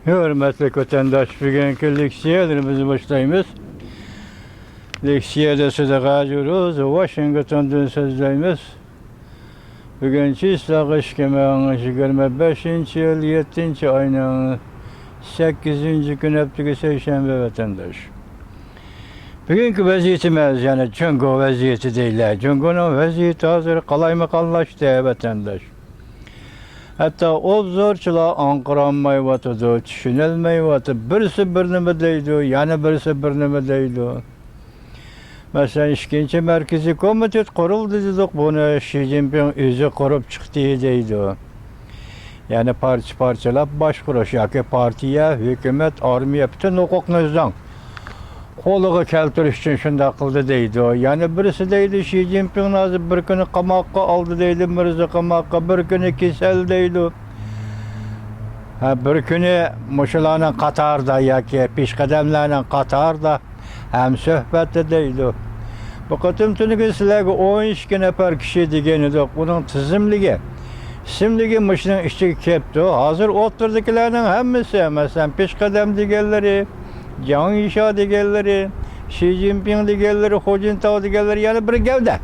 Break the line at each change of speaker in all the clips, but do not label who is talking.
Hürmetli vatandaş, bugünkü leksiyalarımızı başlayımız. Leksiyada sıdakacıyoruz, Washington'dan sözlerimiz. Bugün çiğ kış kemeğinin 25. yıl 7. ayının 8. gün hepteki Seyşembe vatandaş. Bugünkü vaziyetimiz yani Cungo vaziyeti değil. Cungo'nun vaziyeti hazır kalaymakallaştı vatandaş. Hatta obzorçular anqıranmayıvatıdı, düşünülmeyivatı. Birisi birine deydi, yani birisi birine deydi. Mesela İşkinci Merkezi Komitet kuruldu dedik, bunu Xi Jinping özü kurup çıktı deydi. Yani parçalap başkuruş, yaki partiye, hükümet, armiye, bütün hukuknuzdan koluğu keltiriş için şunda kıldı deydi. Yani birisi deydi Xi Jinping nazı bir günü qamakka aldı deydi, birisi qamakka, bir günü kesel deydi. Bir günü muşularının Katar'da yaki pişqademlerinin Katar'da hem söhbette deydi. Bu katım tünükü sizlerge 12 nefer kişi degenidir. Bunun tizimligi. Simligi muşunun işçi kepti. Hazır oturdukilerinin hemmisi. Mesela pişqadem degelleri, Can İşa degelleri, Xi Jinping degelleri, Hu Jintao degelleri yani bir gevde.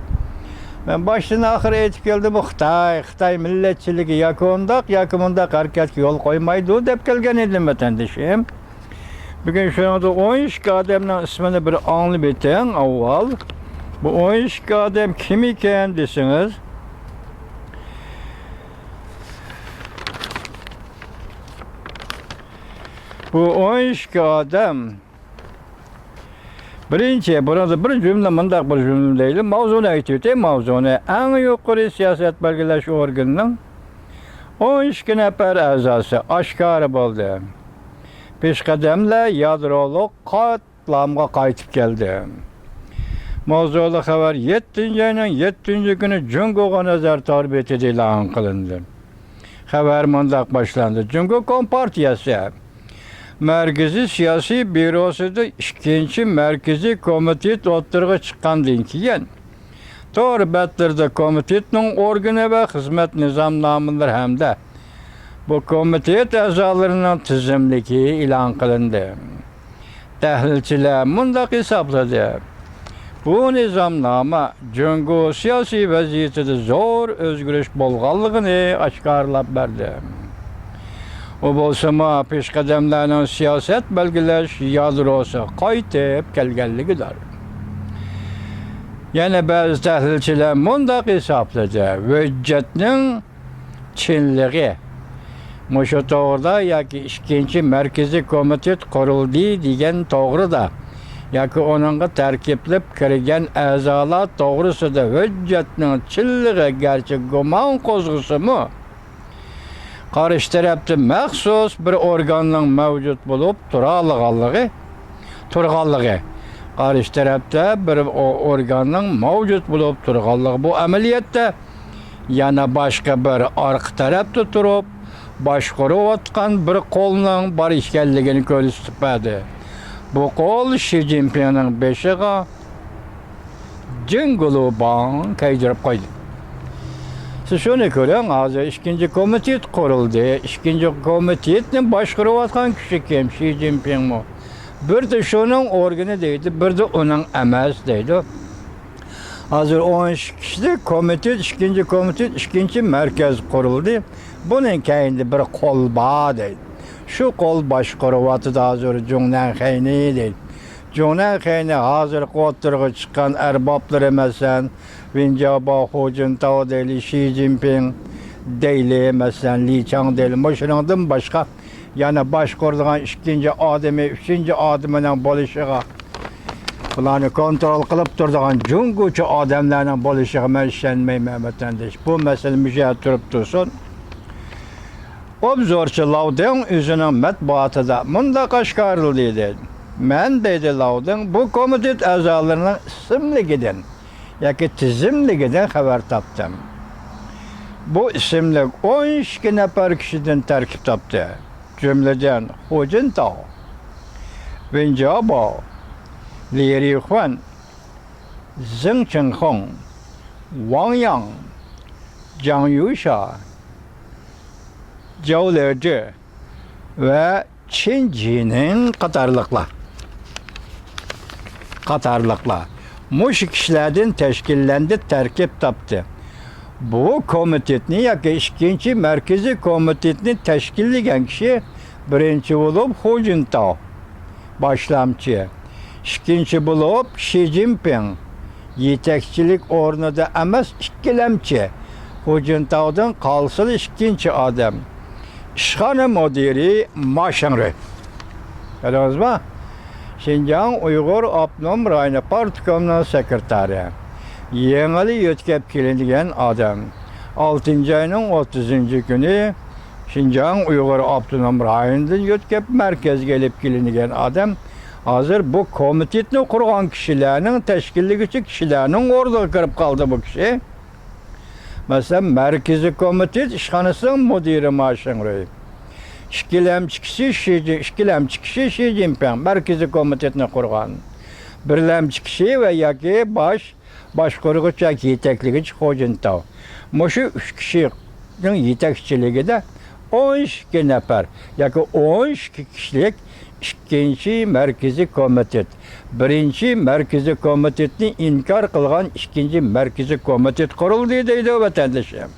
Ben baştan ahire etip geldim bu Xitay milletçiligi yakımındak hareket yol koymaydı dep gelgen edim vatandaşım. Bugün şu anda 12 adamın ismini bir anlı biten avval. Bu 12 adam kim iken desiniz? Bu 12 adam birinci, burada bir cümle mındak bir cümle değil, mavzunu aytıyor, mavzunu. En yukarı siyaset belgeleş organının 12 nefer azası aşkarı oldu. Pişqademle yadroluk katlamga qaytib geldi. Mavzulu haber 7. ayının 7. günü Cungo'ga nazar tarbiyeti ilan kılındı. Haber mındak başlandı. Cungo Kompartiyası Merkezi Siyasi Bürosu'da 2. Merkezi Komitet oturga çıkandan keyin doğru bettirdi komitetin organı ve hizmet nizamnamıdır hem de bu komitet azalarının tizimliki ilan kılındı. Tahlilçiler mındak hesapladı. Bu nizamnama Cungo siyasi vaziyetinde zor özgürlüş bolğanlığını aşkarlap verdi. O bolsama pişqademlerinin siyaset belgeleş yadrosu qaytib kelgenligidir. Yani bazı tahlilçiler mındak hesapladı. Hüccetinin Çinliği Muşu doğruda yaki 2. Merkezi Komitet kuruldu degen doğru da yaki onunla terkiplip kirgen azalar doğrusu da hüccetinin Çinliği gerçi guman kozgusu mu? Karşı tarafta məxsus bir organın mevcut bulup turğanlığı. Karşı tarafta bir organın mevcut bulup turğanlığı. Bu ameliyette yana başka bir arka tarafta turup başqarıb atqan bir kolunun bar işkelligini görüstüpedi. Bu kol Xi Jinping'in beşiğe cingulu bağın kaydırıp koydu. Siz şunu görün, hazır 2. komitet kuruldu. 2. komitetin başqarıb atqan kişi kim? Xi Jinping mi? Bir de şunun organı deydi, bir de onun emas deydi. Hazır 13 kişilik komitet, 2. komitet, 2. merkez kuruldu. Bunun kendi bir kol bağı deydi. Şu kol başqarıb da hazır Cunnan Xeyni deydi. Cunnan Xeyni hazır oturğa çıkan erbaplar emesen, Vincaba, Hu Jintao deyli, Xi Jinping deyli, mesela Li Chang deyli, başından başka yani başqardığan 2. adamı, 3. adamının bolışığa bularını kontrol kılıp durduğun Cungo'cu adamlarının bolışığa mən işlenmeyim vatandaş. Bu mesele müşahit durup dursun. Obzorçu Laudeng üzünün mətbuatıda mındak aşkarılıydı. Mən deydi Laudeng bu komitet azalarının isimligiden yaki tizimligiden haber taptım. Bu isimlik 12 nefer kişiden terkip taptı. Cümleden Hu Jintao, Wen Jiabao, Li Rixuan, Zheng Chenghong, Wang Yang, Jiang Yusha, Zhou Lezhi ve Çinci'nin Katarlıkla. Muş kişilerden teşkillendi, terkip taptı. Bu komitetini yaki ikinci merkezi komitetini teşkilligen kişi birinci olup Hu Jintao başlamçı. İkinci bulup Xi Jinping yetekçilik ornada emas ikilemçi. Hu Jintao'dan kalsın ikinci adam. İşhane müdiri Ma Shengri. Biliyorsunuz mu? Şinjan Uygur Abnum Rayını Partikomunun sekreteri. Yeni yetkep kilindigen adam. 6. ayının 30. günü Şinjan Uygur Abnum Rayı'ndan yetkep merkez gelip kilindigen adam. Hazır bu komitetini kurgan kişilerin, teşkillik kişilerin orada kırıp kaldı bu kişi. Mesela merkezi komitet işhanısının müdiri Ma Shengri. İkilemçi kişi Xi Jinping merkezi komitetini kurgan. Birlemçi kişi ve yaki başkurucu yaki yetekliği Hu Jintao. Muşu 3 kişinin yetekçiliği de 12 nefer. Yaki 12 kişilik ikinci merkezi komitet. Birinci merkezi komitetini inkar kılgan ikinci merkezi komitet kuruldu deydi vatandaşım.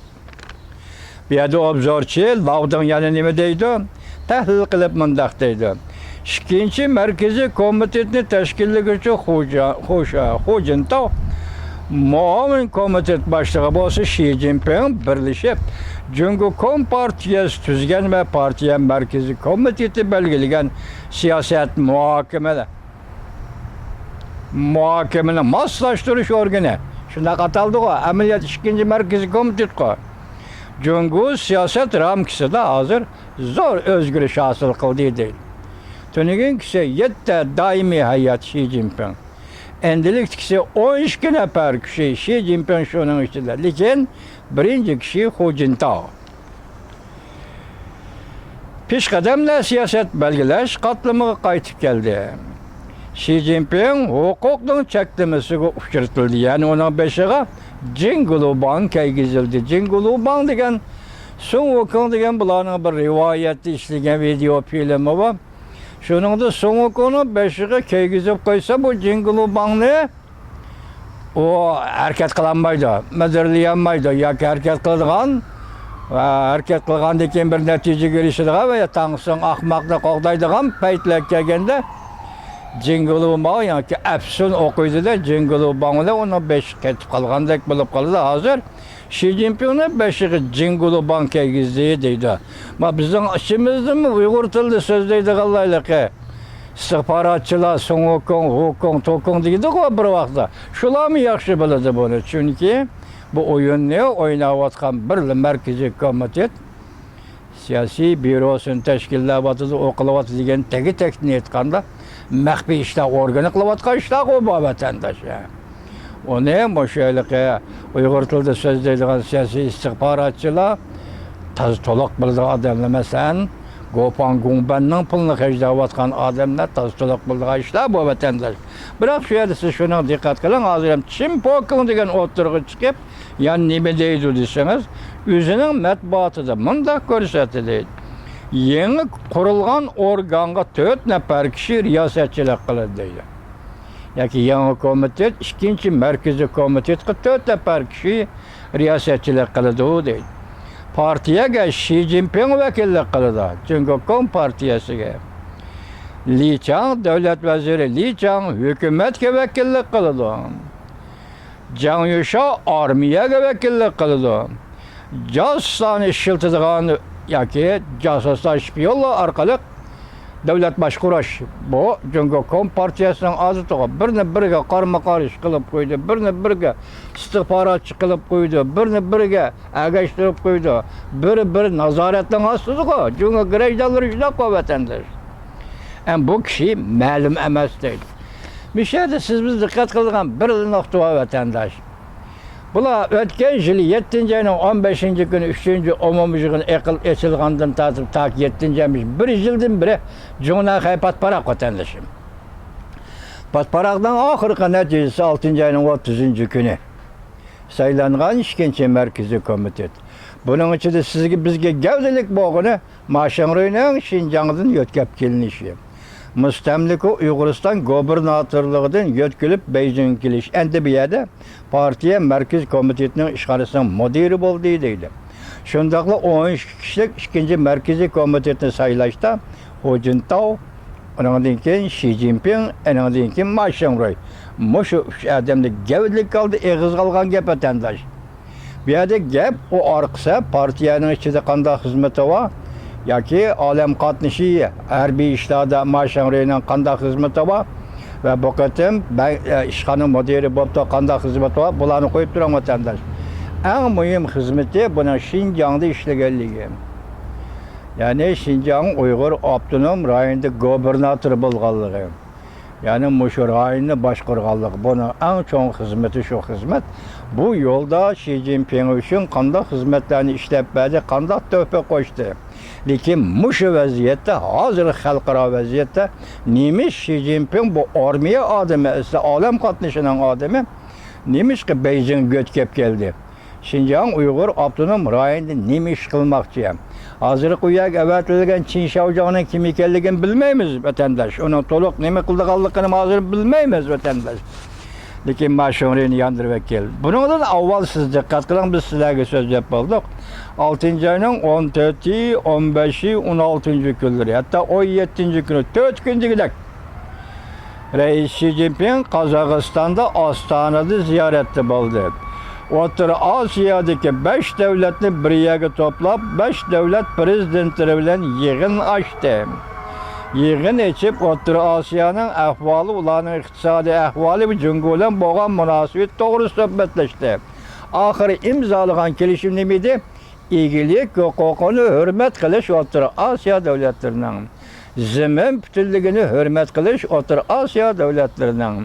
Bir adı obzorçu, lavdan yanı nime deydi? Tahlil kılıp mındak deydi. İkinci merkezi komitetini teşkillik için Hu Jintao, muavin komitet başlığı bolsa Xi Jinping birleşip Cumhuriyet Kompartiyası tüzgen ve partiye merkezi komiteti belgeleyen siyaset muhakemenin maslaştırış organı. Şuna katıldı o, ameliyat ikinci merkezi komitet o. Cumhuriyet siyaset ramkisi de hazır zor özgürlük hasıl kıldığı değil. Tünügün kişi yette daimi hayat Xi Jinping. Endilik kişi 12 nefer kişi Xi Jinping şunun içinde. Lakin birinci kişi Hu Jintao. Pişkademle siyaset belgeleş katılımı kayıtıp geldi. Xi Jinping hukukun çeklemesi uçurtuldu. Yani ona beşiğe Jinguluban keygizildi. Jinguluban degen Sun Wukong degen bularning bir rivayeti işlegen video filmi var. Şunun da Sun Wukong'u beşiğe keygizip koysa bu Jinguluban'ı o hareket kılanmaydı, müdürleyenmaydı. Ya hareket kılgan ve hareket kılgandaki bir netice girişidiği veya tanısın ahmakta qoğdaydıgan peytlek kelgende Jinguluban yani ki Epson okuydu da Jinguluban'la onu beş ketip kalgandak bulup kaldı hazır. Xi Jinping'in beşiği Jinguluban keygizdiği deydi. Ama bizim işimizde mi Uygur tilde sözdeydi kallayla ki istihbaratçılar Sun Wukong, Hukong, Tokong deydi o bir vakti. Şular mı yaxşı bildi bunu? Çünkü bu oyunu oynayatkan bir merkezi komitet siyasi bürosun teşkillatıda okulavatı degen teki tekniği etkanda mehbi işler organik kılavatkan işler o bu vatandaş. O ne? Bu şöyle ki Uygur tilde söz deydiğin siyasi istihbaratçılar taz tolak bildiği adamlar mesela Gopan Gumben'nin pulunu hecdavatkan adamlar taz tolak bildiği işler bu vatandaş. Bırak şöyle siz şuna dikkat kılın hazırım. Çin Pokun degen oturuğu çıkıp yani nime deydi deseniz yüzünün metbuatıda mındak görsetili. Yeni kurulgan organga 4 nefer kişi riyasetçilik kılır deydi. Yani yeni komitet, ikinci merkezi komitet 4 nefer kişi riyasetçilik kılır deydi. Partiye gel Xi Jinping vekillik kılır. Çünkü Kompartiyası gel. Li Chang devlet veziri Li Chang hükümetke vekillik kılır. Jiang Yusha armiyaga vekillik kıldı. Casuslarni işiltidigan yoki casuslar şpiyonlar orqali davlat boshqarish bu Cumhuriyet Kompartiyasining ozitig'i birini biriga qarama-qarshi qilib qo'ydi, birini biriga istihbaratchi qilib qo'ydi, birini biriga agashtirib qo'ydi, biri nazoratning ostida Cumhuriyet grajdanlari shunaqa vatandaş. Bu kishi ma'lum emas deydi. Bir şeyde siz biz dikkat kıldıgan bir nokta var vatandaş. Bula ötken yılı 7. ayının 15. günü 3. umumculuğun eçilgandan tatip tak 7. aymış. Bir yıldan biri Cumhuriyet Patparak vatandaşım. Patparak'tan ahırka neticesi 6. ayının 30. günü sayılangan ikinci merkezi komitet. Bunun için de sizge bizge gevdelik boğunu Maşinruyning Şinjan'dan yetkep kelinişi. Müstemlik Uyg'uriston gubernatorligidan yetkilib Beijing kelish. Endi bu yerda partiya markaz komitetining ishxonasining mudiri bo'ldi deydi. Shundaqla 13 kishilik ikkinchi markaziy komitetni saylashda Hu Jintao, ondan keyin Xi Jinping, ondan keyin Ma Xingrui. Mushu odamni gavdlik qildi, eg'iz qolgan gap vatandosh. Bu yerda gap o orqasi partiyaning ichida qanday xizmati bor yoki olam qatnashishi harbiy ishlarda Ma Xingruyning qanday xizmati bor va bu qatim ishxona mudiri bo'lib qanday xizmati bor, bularni qo'yib turan vatandosh. Eng muhim xizmati buni Şinjan'da ishlaganligi. Ya'ni Şinjan Uyg'ur avtonom rayonida gubernator bo'lganligi. Ya'ni mushu rayonni boshqarganligi. Buni eng chong xizmati shu xizmat. Bu yo'lda Xi Jinping uchun qanday xizmatlarni ishlab berdi, qanday tuhfa qo'shdi. Lekin mushu vaziyatda, hozir xalqaro vaziyatda nemish Xi Jinping bu armiya odami, olam qatnashining odami nemishga Beijing yetkab keldi. Şinjan Uyghur avtonom rayonida nima ish qilmoqchi? Hozir qo'yak avatilgan Çin Şavjağının kim ekanligini bilmaymiz vatandosh. Uning to'liq nima qilganligini hozir bilmaymiz vatandosh. Lekin Ma Xingruyni yondirib keldi. Bundan avval siz diqqat qiling, biz sizlarga so'zlab bo'ldik. 6-oyning 14-i, 15-i, 16-chi kunlari, hatto 17-chi kuni 4 kundigidek Reis Xi Jinping Qozog'istonda Ostonada ziyoratda bo'ldi. O'rta Osiyodagi 5 davlatni bir yerga to'plab, 5 davlat prezidentlari bilan yig'in ochdi. Yig'in ichib O'rta Osiyoning ahvoli, ularning iqtisodiy ahvoli va Jungo bilan bo'lgan munosabat to'g'risida suhbatlashdi. Oxiri imzolagan kelishim nima edi? Egilik huquqini hurmat qilish O'rta Osiyo davlatlarining, zamin butunligini hurmat qilish O'rta Osiyo davlatlarining.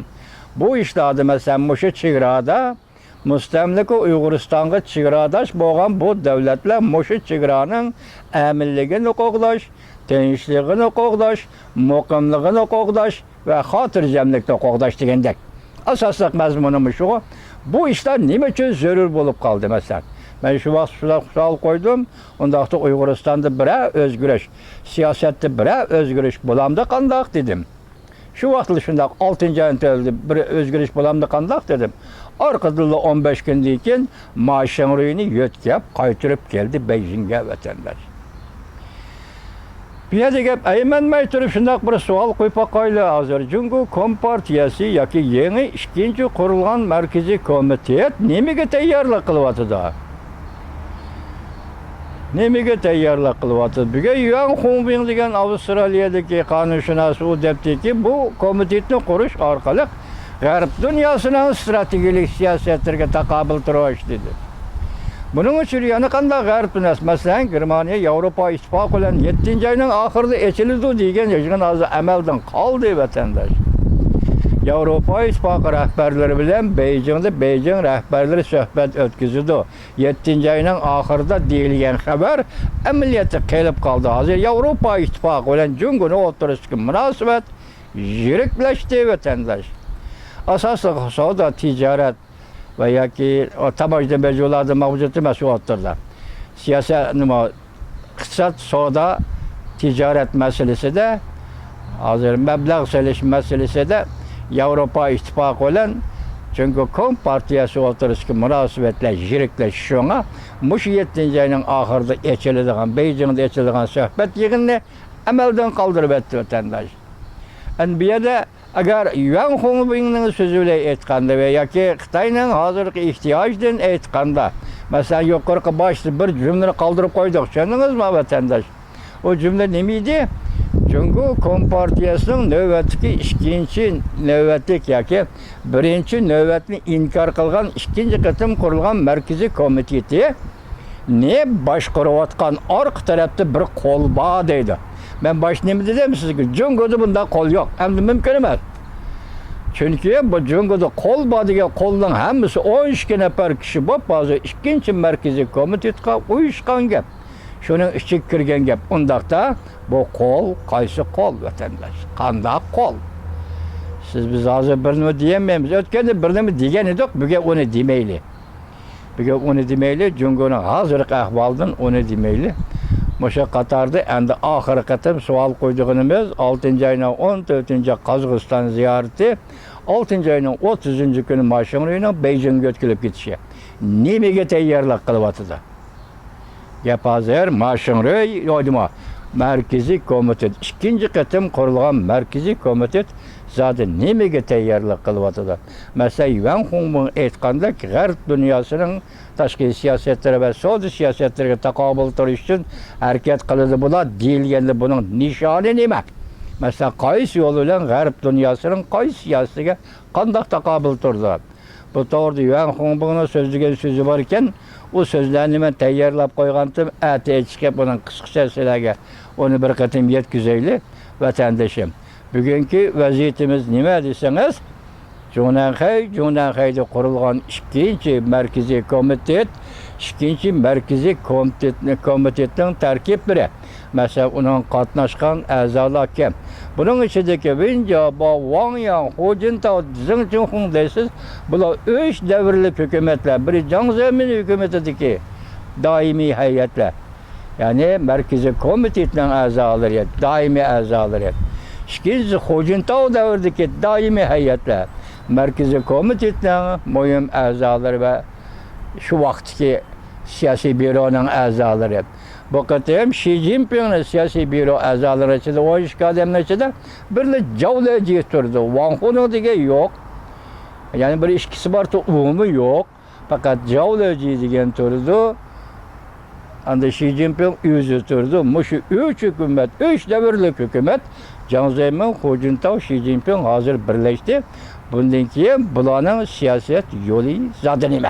Bu ishlarda masalan mushu chegarada Müstemlik Uyg'uristonga chegaradosh bo'lgan bu davlatlar mushu chegaraning aminligini qo'g'dash, tinchligini qo'g'dash, muqimligini qo'g'dash va xotirjamlikni qo'g'dash degandek. Asosliq mazmunimiz shu. Bu ishlar nima uchun zarur bo'lib qoldi masalan? Men shu vaqt savol qo'ydim. Undaqda Uyg'uristonda biror o'zgarish, siyosatda biror o'zgarish bo'lamdi qandoq dedim. Shu vaqtda shundoq 6-oyda bir o'zgarish bo'lamdi qandoq dedim. Orqadan 15 kundan keyin Ma Xingruyni yetkab qaytirib keldi Beijingga vatandosh. Bu yerda gap aymanmay turib shundoq bir savol qo'yib qo'yli hozir. Jungo Kompartiyasi yoki yangi ikkinchi qurilgan markaziy komitet nimaga tayyorlik qilyapti? Nimaga tayyorlik qilyapti? Buga Yuan Hongbing degan Avstraliyadagi qonunshunos u debdiki, bu komitetni qurish orqali G'arb dunyosining strategik siyosatlariga taqobil turish dedi. Buning uchun yana qanday G'arb dunyosi, masalan, Germaniya Yevropa ittifoqi bilan 7-oyning oxirida echildi degan yig'in hozir amaldan qoldi vatandosh. Yevropa ittifoqi rahbarlari bilan Beijing rahbarlari suhbat o'tkazdi. 7-oyning oxirida deyilgan xabar amaliyotga kelib qoldi. Hozir Yevropa ittifoqi bilan Jungoning o'rtasidagi munosabat yiriklashdi vatandosh. Asosli savdo, tijorat va yoki tamojda bejo'larda mavjud emas o'rtada. Siyosat nima, iqtisod, savdo, tijorat masalasida, hozir mablag' solish masalasida Yevropa ittifoqi bilan chunki Kompartiyasi o'rtasidagi munosabatlar yiriklash shunga mush 7-oyning oxirida echiladigan, Beijingda echiladigan suhbat yig'inni amaldan qoldirib o'tdi vatandosh. Bu yerda agar Yuan Hongbingning so'zi bilan aytganda va yoki Xitoyning hozirgi ehtiyojidan aytganda, masalan, yuqorqi boshda bir jumlani qoldirib qo'ydik, tushundingizmi vatandosh? O jumla nima edi? Jungo Kompartiyasining navbatdagi ikkinchi navbatlik yoki birinchi navbatni inkor qilgan ikkinchi qatim qurilgan markaziy komiteti ne boshqarayotgan orqa tarafda bir qo'l bor deydi. Men bosh nima dedim sizga? Jungoda bunda qo'l yo'q. Endi mumkin emas. Chunki bu Jungoda qo'l bor degan qo'lning hammasi 12 nafar kishi bo'lib, hozir ikkinchi markaziy komitetga uyushgan gap. Shuning ichiga kirgan gap. Undaqda bu qo'l qaysi qo'l vatandosh? Qanday qo'l? Siz biz hozir bir nima deyolmaymiz. O'tganda bir nima degan edik, buga uni demayli. Buga uni demayli, Jungoning hozirgi ahvolidan uni demayli. Muşa qatarda endi oxirgi qatam savol qo'ydiganimiz 6 ayning 14 Qozog'iston ziyorati, 6 ayning 30 kuni mashina bilan Beijingga o'tkazilib ketishi. Nimaga tayyorlik qilyapti? Gap hozir mashina yo'dimi? Markaziy komitet, ikkinchi qatam qurilgan markaziy komitet zodi nimaga tayyorlik qilyapti? Masalan, Yuan Hongming aytgandek, G'arb dunyosining tashqi siyosatlari va savdo siyosatlariga taqobil turish uchun harakat qiladi bo'ladi deyilganda buning nishoni nima? Masalan, qaysi yo'l bilan G'arb dunyosining qaysi siyosatiga qanday taqobil turdi? Bu to'g'rida Yuan Hongmingning so'zlagan so'zi bor ekan, o sözlerini ben tayyorlab qo'ygandim. Ati chiqib buning qisqacha sizlarga onu bir qatim yetkazayli vatandoshim. Bugungi vaziyatimiz nima desangiz, Junanxayda qurilgan ikkinchi markaziy komitet, ikkinchi markaziy komitetning tarkiblari. Masalan, uning qatnashgan a'zolar kim? Bunun içindeki Wen Jiabao, Wang Yang, Hu Jintao, Zheng Jinhong deysiz, bular 3 davrlik hükümetler. Biri Jiang Zemin hükümetideki daimi heyetler. Yani merkezi komitenin azaları, daimi azaları. İkincisi Hu Jintao devrdeki daimi heyetler. Merkezi komitenin mühim azaları ve şu vaktki siyasi büronun azaları. Bu qatam Xi Jinping'in siyasi büro azaları içinde, o iş kademler içinde bir javlayıcı turdu. Wang Hu'nun dege yok. Yani bir işkisi vardı, umumu yok. Fakat javlayıcı degen turdu. Anda Xi Jinping yüzü turdu. Muşu 3 hükümet, 3 devirlik hükümet. Jiang Zemin, Hu Jintao, Xi Jinping hazır birleşti. Bundan keyin bularning siyaset yolu zaten nima?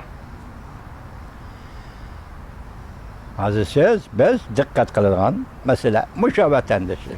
Aziz siz, biz dikkat qiladigan masala musha vatandoshlik.